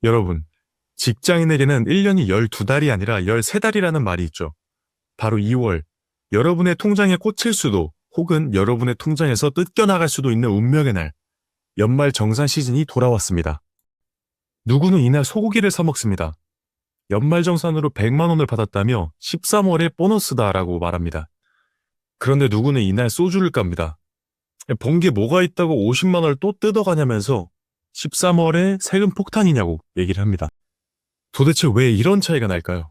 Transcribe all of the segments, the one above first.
여러분, 직장인에게는 1년이 12달이 아니라 13달이라는 말이 있죠. 바로 2월, 여러분의 통장에 꽂힐 수도 혹은 여러분의 통장에서 뜯겨나갈 수도 있는 운명의 날, 연말 정산 시즌이 돌아왔습니다. 누구는 이날 소고기를 사 먹습니다. 연말정산으로 100만 원을 받았다며 13월에 보너스다라고 말합니다. 그런데 누구는 이날 소주를 깝니다. 번 게 뭐가 있다고 50만 원을 또 뜯어가냐면서 13월에 세금 폭탄이냐고 얘기를 합니다. 도대체 왜 이런 차이가 날까요?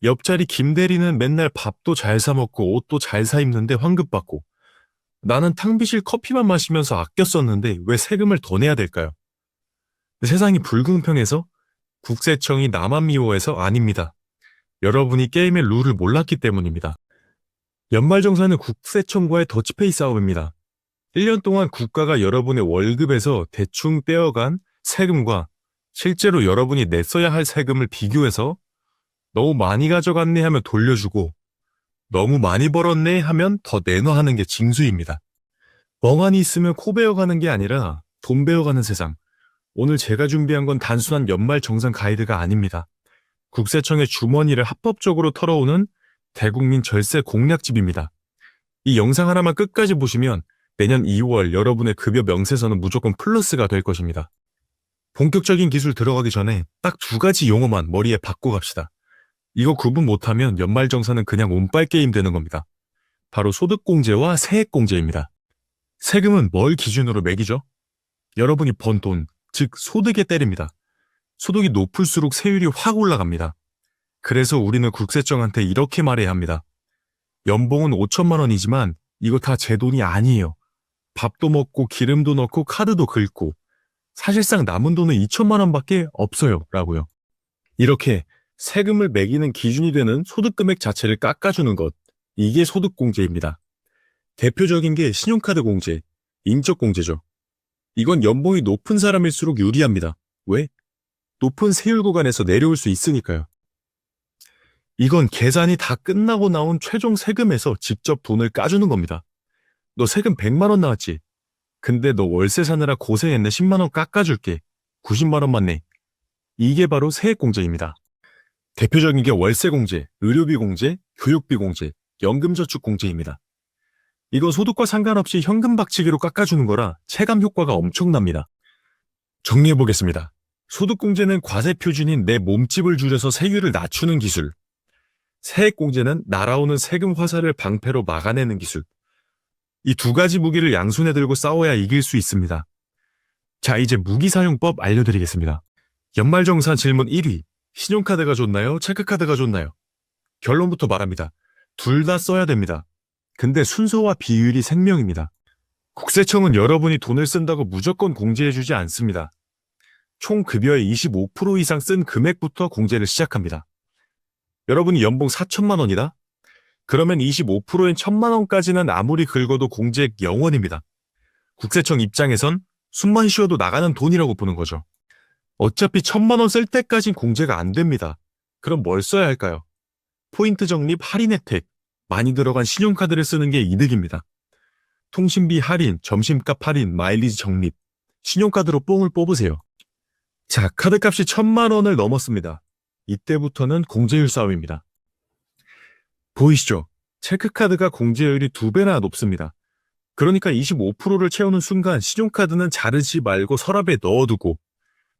옆자리 김대리는 맨날 밥도 잘 사 먹고 옷도 잘 사 입는데 환급 받고, 나는 탕비실 커피만 마시면서 아껴 썼는데 왜 세금을 더 내야 될까요? 세상이 불공평해서? 국세청이 나만 미워해서? 아닙니다. 여러분이 게임의 룰을 몰랐기 때문입니다. 연말정산은 국세청과의 더치페이 싸움입니다. 1년 동안 국가가 여러분의 월급에서 대충 떼어간 세금과 실제로 여러분이 냈어야 할 세금을 비교해서 너무 많이 가져갔네 하면 돌려주고, 너무 많이 벌었네 하면 더 내놔 하는 게 징수입니다. 멍하니 있으면 코 베어가는 게 아니라 돈 베어가는 세상. 오늘 제가 준비한 건 단순한 연말 정산 가이드가 아닙니다. 국세청의 주머니를 합법적으로 털어오는 대국민 절세 공략집입니다. 이 영상 하나만 끝까지 보시면 내년 2월 여러분의 급여 명세서는 무조건 플러스가 될 것입니다. 본격적인 기술 들어가기 전에 딱 2가지 용어만 머리에 박고 갑시다. 이거 구분 못하면 연말정산은 그냥 운빨 게임 되는 겁니다. 바로 소득공제와 세액공제입니다. 세금은 뭘 기준으로 매기죠? 여러분이 번 돈, 즉 소득에 때립니다. 소득이 높을수록 세율이 확 올라갑니다. 그래서 우리는 국세청한테 이렇게 말해야 합니다. 연봉은 5천만 원이지만 이거 다 제 돈이 아니에요. 밥도 먹고 기름도 넣고 카드도 긁고 사실상 남은 돈은 2천만 원밖에 없어요 라고요. 이렇게 세금을 매기는 기준이 되는 소득 금액 자체를 깎아주는 것, 이게 소득공제입니다. 대표적인 게 신용카드 공제, 인적공제죠. 이건 연봉이 높은 사람일수록 유리합니다. 왜? 높은 세율 구간에서 내려올 수 있으니까요. 이건 계산이 다 끝나고 나온 최종 세금에서 직접 돈을 까주는 겁니다. 너 세금 100만 원 나왔지? 근데 너 월세 사느라 고생했네. 10만 원 깎아줄게. 90만 원만 내. 이게 바로 세액공제입니다. 대표적인 게 월세공제, 의료비 공제, 교육비 공제, 연금저축 공제입니다. 이건 소득과 상관없이 현금 박치기로 깎아주는 거라 체감 효과가 엄청납니다. 정리해보겠습니다. 소득공제는 과세 표준인 내 몸집을 줄여서 세율을 낮추는 기술. 세액공제는 날아오는 세금 화살을 방패로 막아내는 기술. 이 2가지 무기를 양손에 들고 싸워야 이길 수 있습니다. 자, 이제 무기사용법 알려드리겠습니다. 연말정산 질문 1위. 신용카드가 좋나요? 체크카드가 좋나요? 결론부터 말합니다. 둘 다 써야 됩니다. 근데 순서와 비율이 생명입니다. 국세청은 여러분이 돈을 쓴다고 무조건 공제해주지 않습니다. 총 급여의 25% 이상 쓴 금액부터 공제를 시작합니다. 여러분이 연봉 4천만 원이다? 그러면 25%인 1천만 원까지는 아무리 긁어도 공제액 0원입니다. 국세청 입장에선 숨만 쉬어도 나가는 돈이라고 보는 거죠. 어차피 1천만 원 쓸 때까진 공제가 안 됩니다. 그럼 뭘 써야 할까요? 포인트 적립 할인 혜택, 많이 들어간 신용카드를 쓰는 게 이득입니다. 통신비 할인, 점심값 할인, 마일리지 적립, 신용카드로 뽕을 뽑으세요. 자, 카드값이 1천만 원을 넘었습니다. 이때부터는 공제율 싸움입니다. 보이시죠? 체크카드가 공제율이 2배나 높습니다. 그러니까 25%를 채우는 순간 신용카드는 자르지 말고 서랍에 넣어두고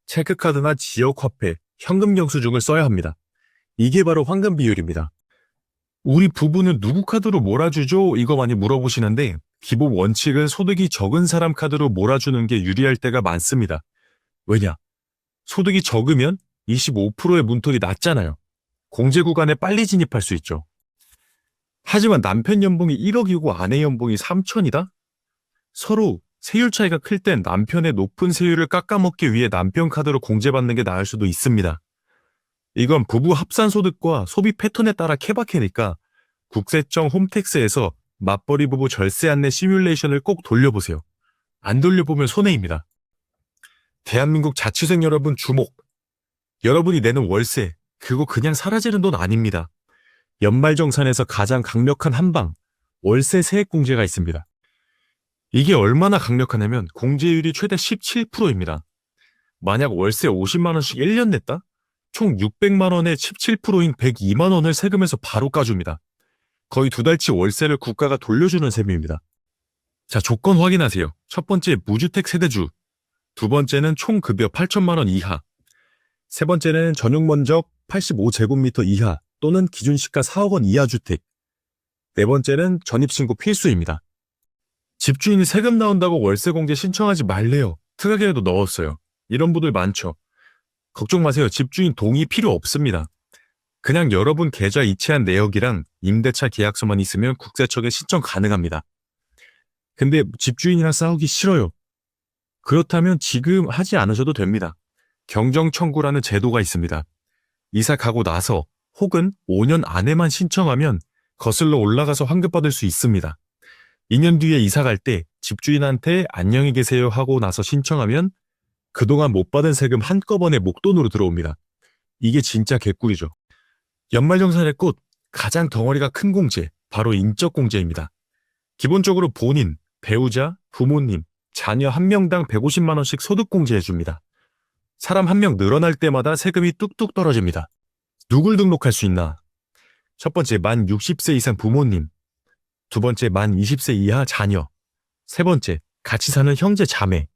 체크카드나 지역화폐, 현금 영수증을 써야 합니다. 이게 바로 황금 비율입니다. 우리 부부는 누구 카드로 몰아주죠? 이거 많이 물어보시는데 기본 원칙은 소득이 적은 사람 카드로 몰아주는 게 유리할 때가 많습니다. 왜냐? 소득이 적으면 25%의 문턱이 낮잖아요. 공제 구간에 빨리 진입할 수 있죠. 하지만 남편 연봉이 1억이고 아내 연봉이 3천이다? 서로 세율 차이가 클 땐 남편의 높은 세율을 깎아먹기 위해 남편 카드로 공제받는 게 나을 수도 있습니다. 이건 부부 합산소득과 소비 패턴에 따라 케바케니까 국세청 홈택스에서 맞벌이 부부 절세 안내 시뮬레이션을 꼭 돌려보세요. 안 돌려보면 손해입니다. 대한민국 자취생 여러분 주목! 여러분이 내는 월세, 그거 그냥 사라지는 돈 아닙니다. 연말정산에서 가장 강력한 한방, 월세 세액공제가 있습니다. 이게 얼마나 강력하냐면 공제율이 최대 17%입니다. 만약 월세 50만 원씩 1년 냈다? 총 600만 원에 17%인 102만 원을 세금에서 바로 까줍니다. 거의 2달치 월세를 국가가 돌려주는 셈입니다. 자, 조건 확인하세요. 첫 번째, 무주택 세대주. 두 번째는 총 급여 8천만 원 이하. 세 번째는 전용 면적 85제곱미터 이하 또는 기준 시가 4억 원 이하 주택. 네 번째는 전입신고 필수입니다. 집주인이 세금 나온다고 월세 공제 신청하지 말래요. 특약에도 넣었어요. 이런 분들 많죠. 걱정 마세요. 집주인 동의 필요 없습니다. 그냥 여러분 계좌 이체한 내역이랑 임대차 계약서만 있으면 국세청에 신청 가능합니다. 근데 집주인이랑 싸우기 싫어요. 그렇다면 지금 하지 않으셔도 됩니다. 경정청구라는 제도가 있습니다. 이사 가고 나서 혹은 5년 안에만 신청하면 거슬러 올라가서 환급받을 수 있습니다. 2년 뒤에 이사 갈 때 집주인한테 안녕히 계세요 하고 나서 신청하면 그동안 못 받은 세금 한꺼번에 목돈으로 들어옵니다. 이게 진짜 개꿀이죠. 연말정산의 꽃, 가장 덩어리가 큰 공제, 바로 인적공제입니다. 기본적으로 본인, 배우자, 부모님, 자녀 한 명당 150만 원씩 소득공제해줍니다. 사람 한 명 늘어날 때마다 세금이 뚝뚝 떨어집니다. 누굴 등록할 수 있나? 첫 번째, 만 60세 이상 부모님. 두 번째, 만 20세 이하 자녀. 세 번째, 같이 사는 형제 자매.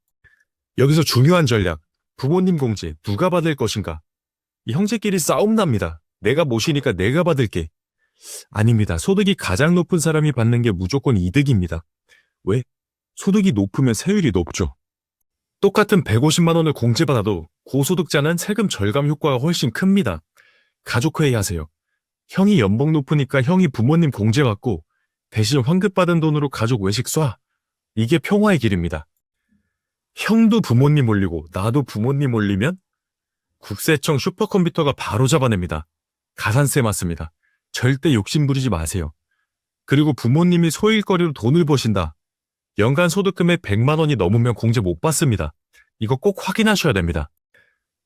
여기서 중요한 전략, 부모님 공제 누가 받을 것인가? 이 형제끼리 싸움 납니다. 내가 모시니까 내가 받을게. 아닙니다. 소득이 가장 높은 사람이 받는 게 무조건 이득입니다. 왜? 소득이 높으면 세율이 높죠. 똑같은 150만 원을 공제받아도 고소득자는 세금 절감 효과가 훨씬 큽니다. 가족회의 하세요. 형이 연봉 높으니까 형이 부모님 공제받고 대신 환급받은 돈으로 가족 외식 쏴. 이게 평화의 길입니다. 형도 부모님 올리고 나도 부모님 올리면 국세청 슈퍼컴퓨터가 바로 잡아냅니다. 가산세 맞습니다. 절대 욕심 부리지 마세요. 그리고 부모님이 소일거리로 돈을 버신다. 연간 소득금의 100만 원이 넘으면 공제 못 받습니다. 이거 꼭 확인하셔야 됩니다.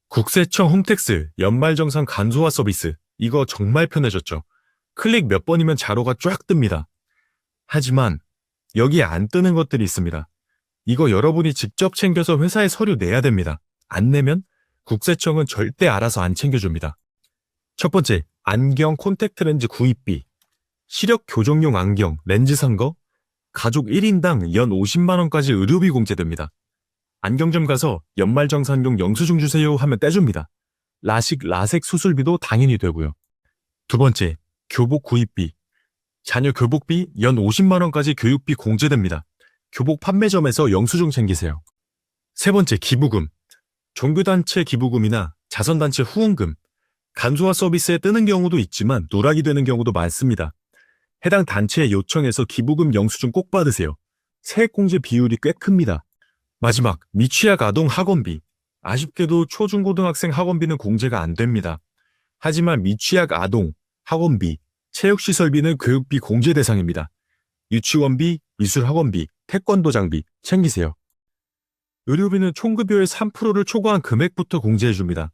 국세청 홈택스 연말정산 간소화 서비스, 이거 정말 편해졌죠. 클릭 몇 번이면 자료가 쫙 뜹니다. 하지만 여기에 안 뜨는 것들이 있습니다. 이거 여러분이 직접 챙겨서 회사에 서류 내야 됩니다. 안 내면 국세청은 절대 알아서 안 챙겨줍니다. 첫 번째, 안경 콘택트 렌즈 구입비, 시력 교정용 안경, 렌즈 산 거, 가족 1인당 연 50만 원까지 의료비 공제됩니다. 안경점 가서 연말정산용 영수증 주세요 하면 떼줍니다. 라식, 라섹 수술비도 당연히 되고요. 두 번째, 교복 구입비, 자녀 교복비 연 50만 원까지 교육비 공제됩니다. 교복 판매점에서 영수증 챙기세요. 세 번째, 기부금, 종교단체 기부금이나 자선단체 후원금, 간소화 서비스에 뜨는 경우도 있지만 누락이 되는 경우도 많습니다. 해당 단체에 요청해서 기부금 영수증 꼭 받으세요. 세액공제 비율이 꽤 큽니다. 마지막, 미취학 아동 학원비. 아쉽게도 초중고등학생 학원비는 공제가 안 됩니다. 하지만 미취학 아동, 학원비, 체육시설비는 교육비 공제 대상입니다. 유치원비, 미술학원비, 태권도 장비 챙기세요. 의료비는 총급여의 3%를 초과한 금액부터 공제해줍니다.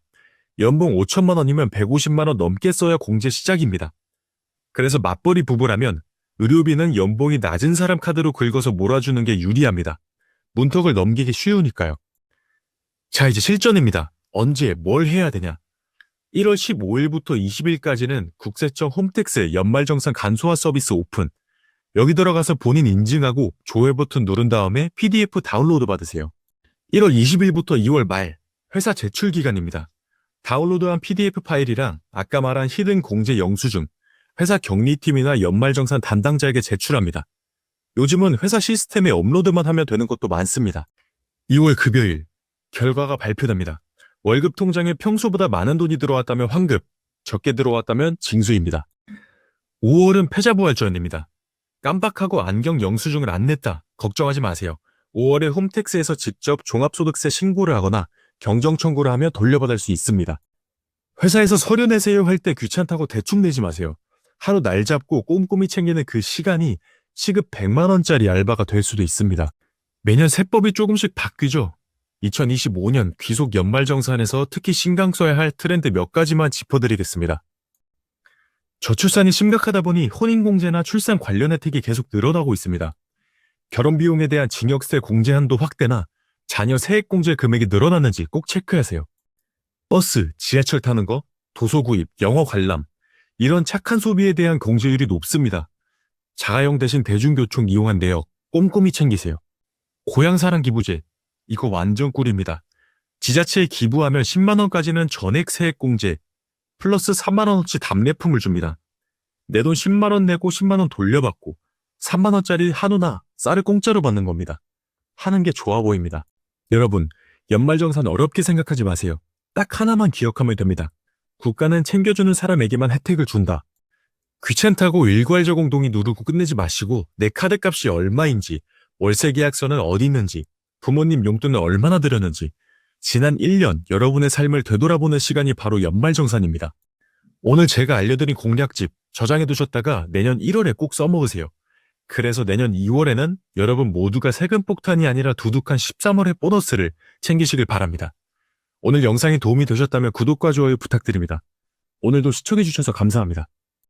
연봉 5천만 원이면 150만 원 넘게 써야 공제 시작입니다. 그래서 맞벌이 부부라면 의료비는 연봉이 낮은 사람 카드로 긁어서 몰아주는 게 유리합니다. 문턱을 넘기기 쉬우니까요. 자, 이제 실전입니다. 언제 뭘 해야 되냐? 1월 15일부터 20일까지는 국세청 홈택스 연말정산 간소화 서비스 오픈. 여기 들어가서 본인 인증하고 조회 버튼 누른 다음에 PDF 다운로드 받으세요. 1월 20일부터 2월 말 회사 제출 기간입니다. 다운로드한 PDF 파일이랑 아까 말한 히든 공제 영수증, 회사 격리팀이나 연말정산 담당자에게 제출합니다. 요즘은 회사 시스템에 업로드만 하면 되는 것도 많습니다. 2월 급여일, 결과가 발표됩니다. 월급 통장에 평소보다 많은 돈이 들어왔다면 환급, 적게 들어왔다면 징수입니다. 5월은 패자부활전입니다. 깜빡하고 안경 영수증을 안 냈다. 걱정하지 마세요. 5월에 홈택스에서 직접 종합소득세 신고를 하거나 경정 청구를 하면 돌려받을 수 있습니다. 회사에서 서류 내세요 할 때 귀찮다고 대충 내지 마세요. 하루 날 잡고 꼼꼼히 챙기는 그 시간이 시급 100만 원짜리 알바가 될 수도 있습니다. 매년 세법이 조금씩 바뀌죠. 2025년 귀속 연말정산에서 특히 신경 써야 할 트렌드 몇 가지만 짚어드리겠습니다. 저출산이 심각하다 보니 혼인공제나 출산 관련 혜택이 계속 늘어나고 있습니다. 결혼비용에 대한 징역세 공제 한도 확대나 자녀 세액공제 금액이 늘어났는지 꼭 체크하세요. 버스, 지하철 타는 거, 도서 구입, 영어 관람, 이런 착한 소비에 대한 공제율이 높습니다. 자가용 대신 대중교통 이용한 내역 꼼꼼히 챙기세요. 고향사랑 기부제, 이거 완전 꿀입니다. 지자체에 기부하면 10만 원까지는 전액 세액공제, 플러스 3만 원어치 답례품을 줍니다. 내 돈 10만 원 내고 10만 원 돌려받고 3만 원짜리 한우나 쌀을 공짜로 받는 겁니다. 하는 게 좋아 보입니다. 여러분, 연말정산 어렵게 생각하지 마세요. 딱 하나만 기억하면 됩니다. 국가는 챙겨주는 사람에게만 혜택을 준다. 귀찮다고 일괄적 공동이 누르고 끝내지 마시고 내 카드값이 얼마인지, 월세 계약서는 어디 있는지, 부모님 용돈은 얼마나 들였는지, 지난 1년 여러분의 삶을 되돌아보는 시간이 바로 연말정산입니다. 오늘 제가 알려드린 공략집 저장해두셨다가 내년 1월에 꼭 써먹으세요. 그래서 내년 2월에는 여러분 모두가 세금 폭탄이 아니라 두둑한 13월의 보너스를 챙기시길 바랍니다. 오늘 영상이 도움이 되셨다면 구독과 좋아요 부탁드립니다. 오늘도 시청해주셔서 감사합니다.